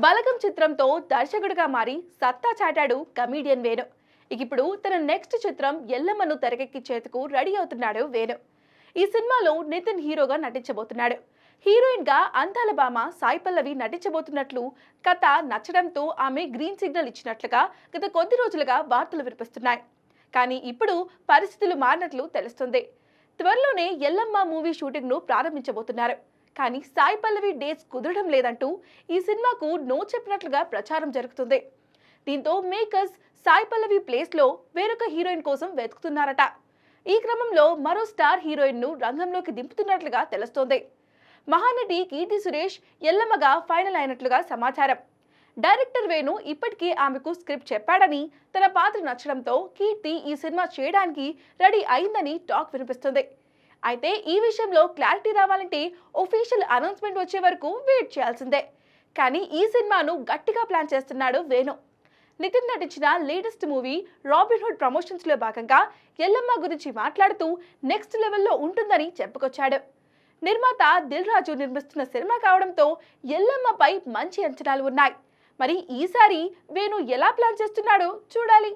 బలగం చిత్రంతో దర్శకుడిగా మారి సత్తా చాటాడు కమీడియన్ వేణు. ఇప్పుడు తన నెక్స్ట్ చిత్రం ఎల్లమ్మను తెరకెక్కించేందుకు రెడీ అవుతున్నాడు వేణు. ఈ సినిమాలో నితిన్ హీరోగా నటించబోతున్నాడు. హీరోయిన్ గా అందాల భామ సాయి పల్లవి నటించబోతున్నట్లు కథ నచ్చడంతో ఆమె గ్రీన్ సిగ్నల్ ఇచ్చినట్లుగా గత కొద్ది రోజులుగా వార్తలు వినిపిస్తున్నాయి. కానీ ఇప్పుడు పరిస్థితులు మారినట్లు తెలుస్తుంది. త్వరలోనే ఎల్లమ్మ మూవీ షూటింగ్ ను ప్రారంభించబోతున్నారు. కానీ సాయి పల్లవి డేట్స్ కుదరడం లేదంటూ ఈ సినిమాకు నో చెప్పినట్లుగా ప్రచారం జరుగుతుంది. దీంతో మేకర్స్ సాయి పల్లవి ప్లేస్ లో వేరొక హీరోయిన్ కోసం వెతుకుతున్నారట. ఈ క్రమంలో మరో స్టార్ హీరోయిన్ ను రంగంలోకి దింపుతున్నట్లుగా తెలుస్తోంది. మహానటి కీర్తి సురేష్ ఎల్లమ్మగా ఫైనల్ అయినట్లుగా సమాచారం. డైరెక్టర్ వేణు ఇప్పటికే ఆమెకు స్క్రిప్ట్ చెప్పాడని, తన పాత్ర నచ్చడంతో కీర్తి ఈ సినిమా చేయడానికి రెడీ అయిందని టాక్ వినిపిస్తుంది. అయితే ఈ విషయంలో క్లారిటీ రావాలంటే ఒఫీషియల్ అనౌన్స్మెంట్ వచ్చే వరకు వెయిట్ చేయాల్సిందే. కానీ ఈ సినిమాను గట్టిగా ప్లాన్ చేస్తున్నాడు వేణు. నితిన్ నటించిన లేటెస్ట్ మూవీ రాబిన్హుడ్ ప్రమోషన్స్ లో భాగంగా ఎల్లమ్మ గురించి మాట్లాడుతూ నెక్స్ట్ లెవెల్లో ఉంటుందని చెప్పుకొచ్చాడు. నిర్మాత దిల్ రాజు నిర్మిస్తున్న సినిమా కావడంతో ఎల్లమ్మపై మంచి అంచనాలు ఉన్నాయి. మరి ఈసారి వేణు ఎలా ప్లాన్ చేస్తున్నాడో చూడాలి.